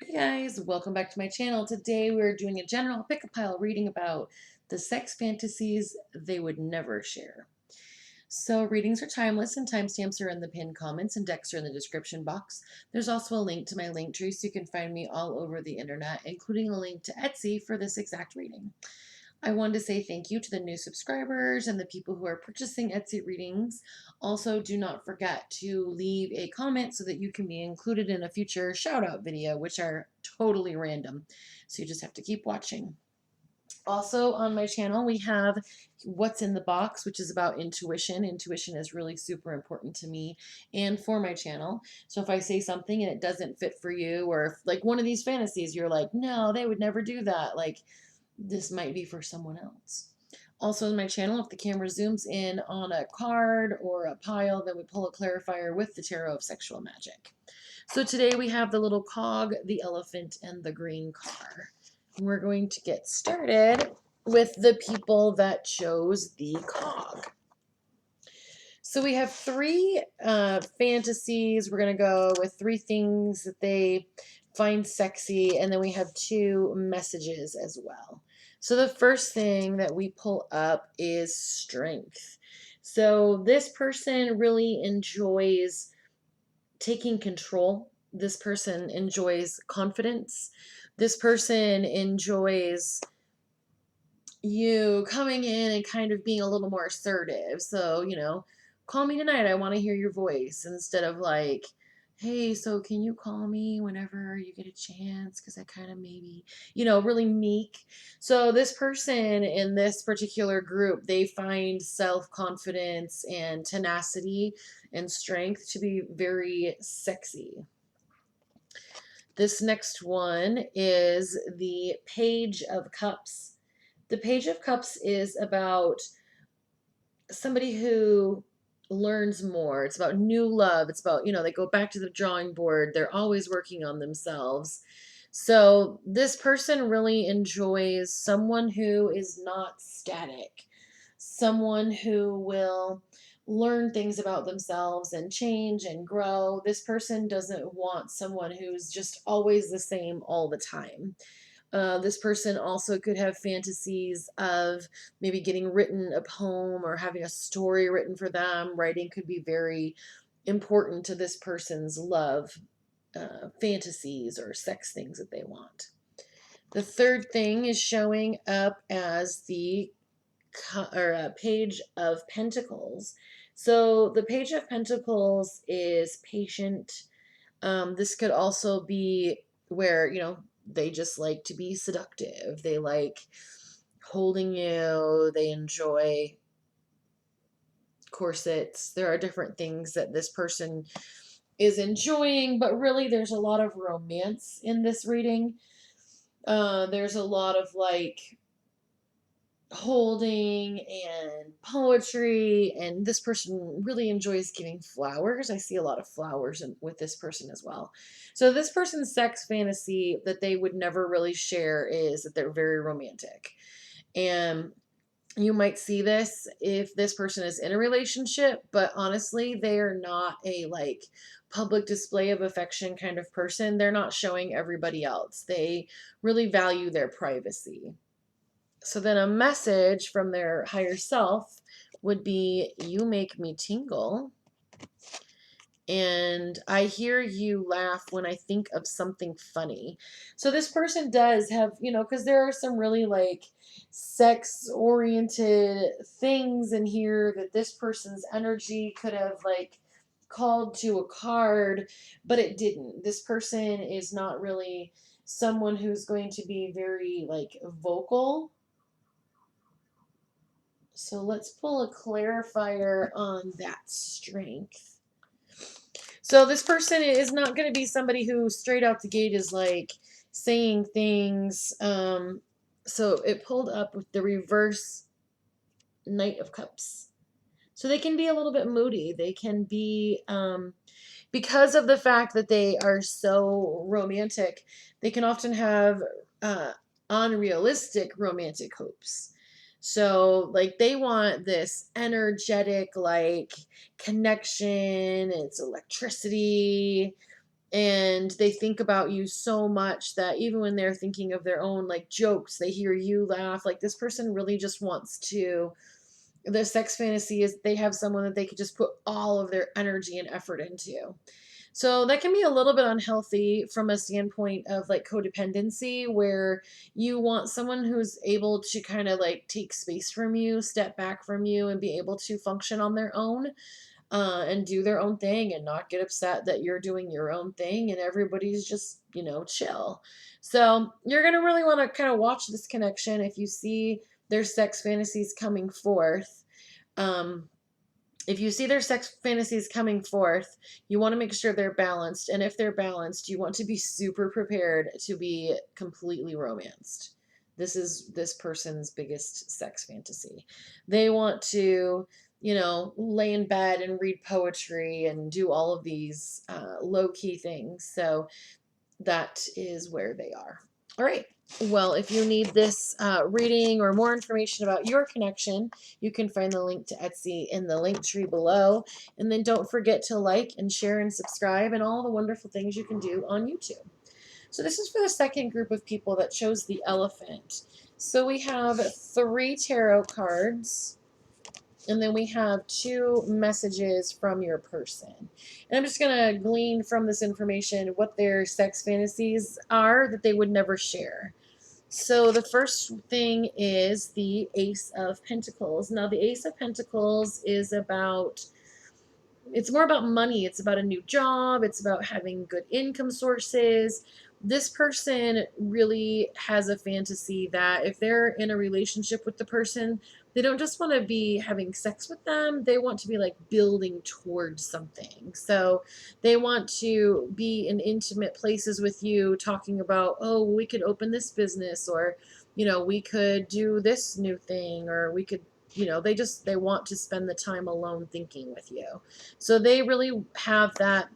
Hey guys, welcome back to my channel. Today we're doing a general pick-a-pile reading about the sex fantasies they would never share. So readings are timeless and timestamps are in the pinned comments and decks are in the description box. There's also a link to my link tree so you can find me all over the internet, including a link to Etsy for this exact reading. I wanted to say thank you to the new subscribers and the people who are purchasing Etsy readings. Also, do not forget to leave a comment so that you can be included in a future shout out video, which are totally random. So you just have to keep watching. Also on my channel, we have What's in the Box, which is about intuition. Intuition is really super important to me and for my channel. So if I say something and it doesn't fit for you, or if like one of these fantasies, you're like, no, they would never do that. Like, this might be for someone else. Also in my channel, if the camera zooms in on a card or a pile, then we pull a clarifier with the Tarot of Sexual Magic. So today we have the little cog, the elephant, and the green car. And we're going to get started with the people that chose the cog. So we have three fantasies. We're going to go with three things that they find sexy, and then we have two messages as well. So the first thing that we pull up is strength. So this person really enjoys taking control. This person enjoys confidence. This person enjoys you coming in and kind of being a little more assertive. So, call me tonight. I want to hear your voice instead of like, hey, so can you call me whenever you get a chance? Because I kind of maybe, really meek. So, this person in this particular group, they find self confidence and tenacity and strength to be very sexy. This next one is the Page of Cups. The Page of Cups is about somebody who learns more. It's about new love. It's about, they go back to the drawing board. They're always working on themselves. So this person really enjoys someone who is not static, someone who will learn things about themselves and change and grow. This person doesn't want someone who's just always the same all the time. This person also could have fantasies of maybe getting written a poem or having a story written for them. Writing could be very important to this person's love fantasies or sex things that they want. The third thing is showing up as the Page of Pentacles. So the Page of Pentacles is patient. This could also be where, they just like to be seductive. They like holding you. They enjoy corsets. There are different things that this person is enjoying, but really there's a lot of romance in this reading. There's a lot of like holding and poetry, and this person really enjoys giving flowers. I see a lot of flowers with this person as well. So this person's sex fantasy that they would never really share is that they're very romantic, and you might see this if this person is in a relationship, but honestly they are not a like public display of affection kind of person. They're not showing everybody else. They really value their privacy. So then a message from their higher self would be, you make me tingle. And I hear you laugh when I think of something funny. So this person does have, because there are some really like sex oriented things in here that this person's energy could have like called to a card, but it didn't. This person is not really someone who's going to be very like vocal. So let's pull a clarifier on that strength. So this person is not going to be somebody who straight out the gate is like saying things. So it pulled up with the reverse Knight of Cups. So they can be a little bit moody. They can be, because of the fact that they are so romantic, they can often have unrealistic romantic hopes. So, like, they want this energetic, like, connection, it's electricity, and they think about you so much that even when they're thinking of their own like jokes, they hear you laugh. Like this person really just wants to, the sex fantasy is they have someone that they could just put all of their energy and effort into. So that can be a little bit unhealthy from a standpoint of like codependency, where you want someone who's able to kind of like take space from you, step back from you, and be able to function on their own, and do their own thing and not get upset that you're doing your own thing and everybody's just, chill. So you're going to really want to kind of watch this connection if you see their sex fantasies coming forth. Um, if you see their sex fantasies coming forth, you want to make sure they're balanced. And if they're balanced, you want to be super prepared to be completely romanced. This is this person's biggest sex fantasy. They want to, lay in bed and read poetry and do all of these low key things. So that is where they are. All right. Well, if you need this reading or more information about your connection, you can find the link to Etsy in the link tree below. And then don't forget to like and share and subscribe and all the wonderful things you can do on YouTube. So this is for the second group of people that chose the elephant. So we have 3 tarot cards. And then we have 2 messages from your person. And I'm just going to glean from this information what their sex fantasies are that they would never share. So the first thing is the Ace of Pentacles. Now, the Ace of Pentacles is about, it's more about money. It's about a new job. It's about having good income sources. This person really has a fantasy that if they're in a relationship with the person, they don't just want to be having sex with them. They want to be like building towards something. So they want to be in intimate places with you, talking about, oh, we could open this business, or, we could do this new thing, or we could, they want to spend the time alone thinking with you. So they really have that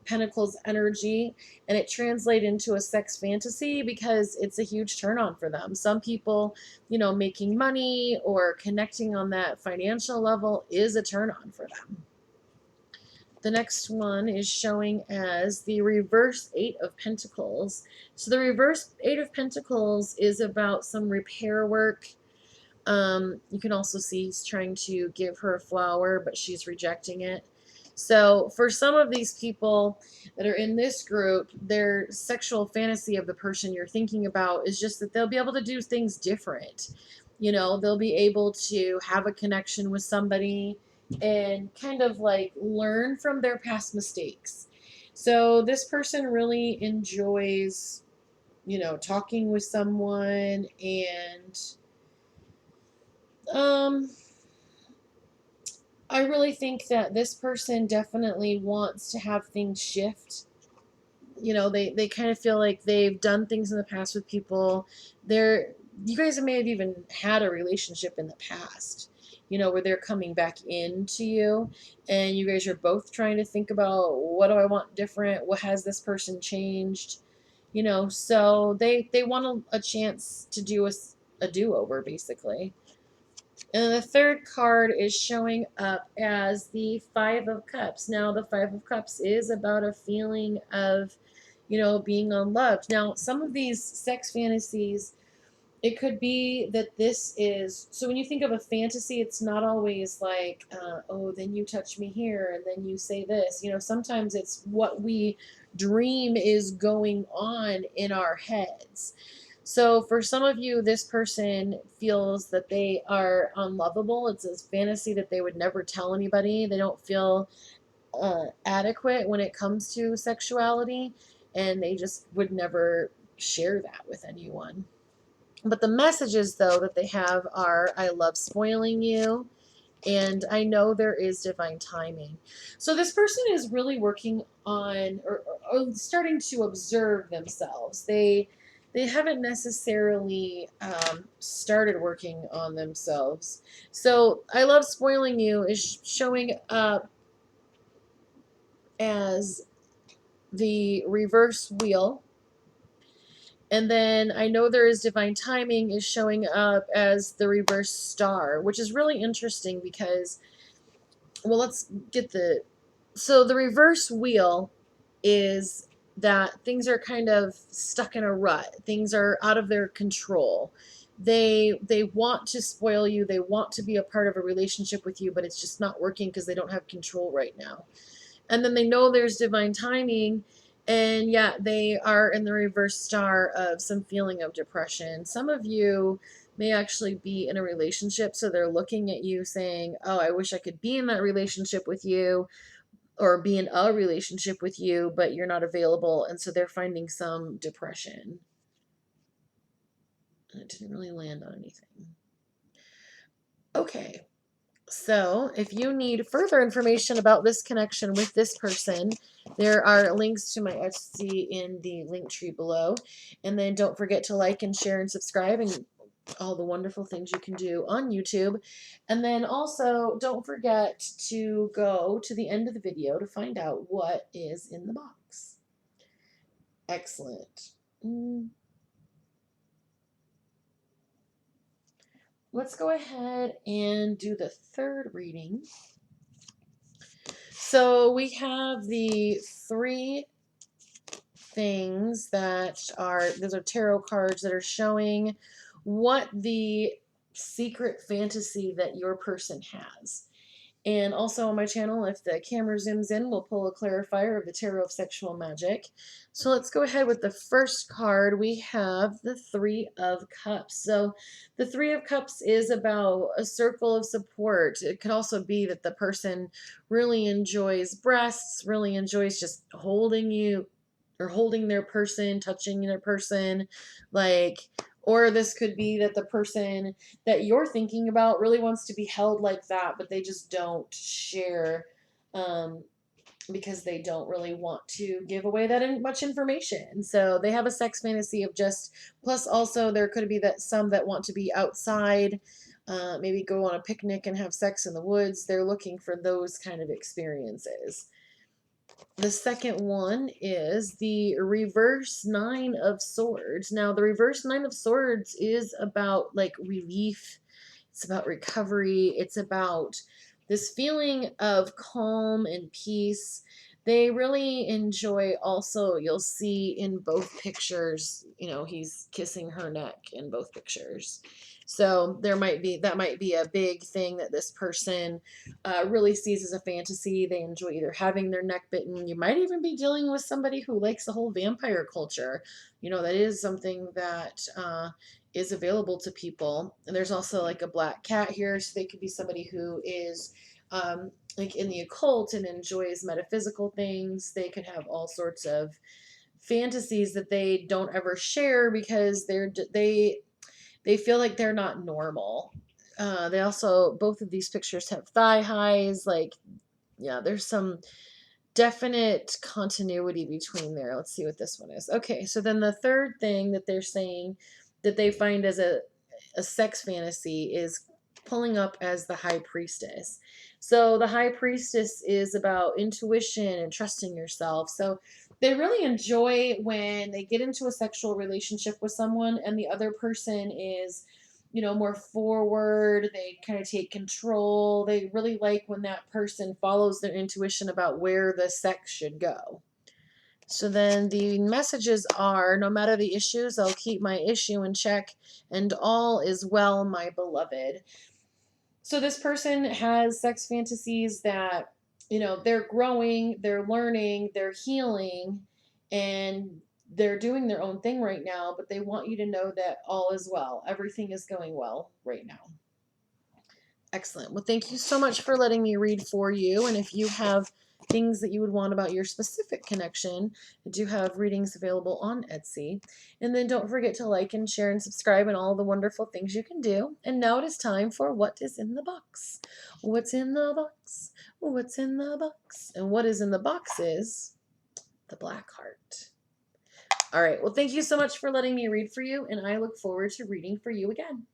Pentacles energy, and it translates into a sex fantasy because it's a huge turn on for them. Some people, making money or connecting on that financial level is a turn on for them. The next one is showing as the reverse 8 of Pentacles. So the reverse 8 of Pentacles is about some repair work. You can also see he's trying to give her a flower, but she's rejecting it. So for some of these people that are in this group, their sexual fantasy of the person you're thinking about is just that they'll be able to do things different. They'll be able to have a connection with somebody and kind of like learn from their past mistakes. So this person really enjoys, talking with someone, and um I really think that this person definitely wants to have things shift. They kind of feel like they've done things in the past with people. You guys may have even had a relationship in the past, where they're coming back into you, and you guys are both trying to think about, what do I want different? What has this person changed? So they want a chance to do a do-over, basically. And the third card is showing up as the Five of Cups. Now, the Five of Cups is about a feeling of, being unloved. Now, some of these sex fantasies, it could be that this is, so when you think of a fantasy, it's not always like, oh, then you touch me here and then you say this. Sometimes it's what we dream is going on in our heads. So for some of you, this person feels that they are unlovable. It's a fantasy that they would never tell anybody. They don't feel adequate when it comes to sexuality, and they just would never share that with anyone. But the messages, though, that they have are, I love spoiling you, and I know there is divine timing. So this person is really working on, or starting to observe themselves. They haven't necessarily started working on themselves. So I love spoiling you is showing up as the reverse wheel. And then I know there is divine timing is showing up as the reverse star, which is really interesting because, well, let's get so the reverse wheel is that things are kind of stuck in a rut. Things are out of their control. They want to spoil you. They want to be a part of a relationship with you, but it's just not working because they don't have control right now. And then they know there's divine timing, and yet they are in the reverse star of some feeling of depression. Some of you may actually be in a relationship, so they're looking at you saying, oh, I wish I could be in that relationship with you, or be in a relationship with you, but you're not available, and so they're finding some depression. And it didn't really land on anything. Okay. So, if you need further information about this connection with this person, there are links to my Etsy in the link tree below. And then don't forget to like and share and subscribe and all the wonderful things you can do on YouTube. And then also, don't forget to go to the end of the video to find out what is in the box. Excellent. Let's go ahead and do the third reading. So we have the three things that are, those are tarot cards that are showing what the secret fantasy that your person has. And also on my channel, if the camera zooms in, we'll pull a clarifier of the Tarot of Sexual Magic. So let's go ahead with the first card. We have the Three of Cups. So the Three of Cups is about a circle of support. It could also be that the person really enjoys breasts, really enjoys just holding you, or holding their person, touching their person, like, or this could be that the person that you're thinking about really wants to be held like that, but they just don't share, because they don't really want to give away that much information. So they have a sex fantasy of just, plus also there could be that some that want to be outside, maybe go on a picnic and have sex in the woods. They're looking for those kind of experiences. The second one is the reverse Nine of Swords. Now, the reverse Nine of Swords is about like relief, it's about recovery, it's about this feeling of calm and peace. They really enjoy also, you'll see in both pictures, you know, he's kissing her neck in both pictures. So there might be, that might be a big thing that this person really sees as a fantasy. They enjoy either having their neck bitten. You might even be dealing with somebody who likes the whole vampire culture. You know, that is something that is available to people. And there's also like a black cat here, so they could be somebody who is like in the occult and enjoys metaphysical things. They could have all sorts of fantasies that they don't ever share because they feel like they're not normal. They also, both of these pictures have thigh highs. Like, yeah, there's some definite continuity between there. Let's see what this one is. Okay, so then the third thing that they're saying that they find as a sex fantasy is pulling up as the High Priestess. So the High Priestess is about intuition and trusting yourself. So they really enjoy when they get into a sexual relationship with someone and the other person is, you know, more forward. They kind of take control. They really like when that person follows their intuition about where the sex should go. So then the messages are, no matter the issues, I'll keep my issue in check, and all is well, my beloved. So this person has sex fantasies that, you know, they're growing, they're learning, they're healing, and they're doing their own thing right now, but they want you to know that all is well. Everything is going well right now. Excellent. Well, thank you so much for letting me read for you. And if you have things that you would want about your specific connection, I do have readings available on Etsy. And then don't forget to like and share and subscribe and all the wonderful things you can do. And now it is time for what is in the box. What's in the box? What's in the box? And what is in the box is the Black Heart. All right. Well, thank you so much for letting me read for you. And I look forward to reading for you again.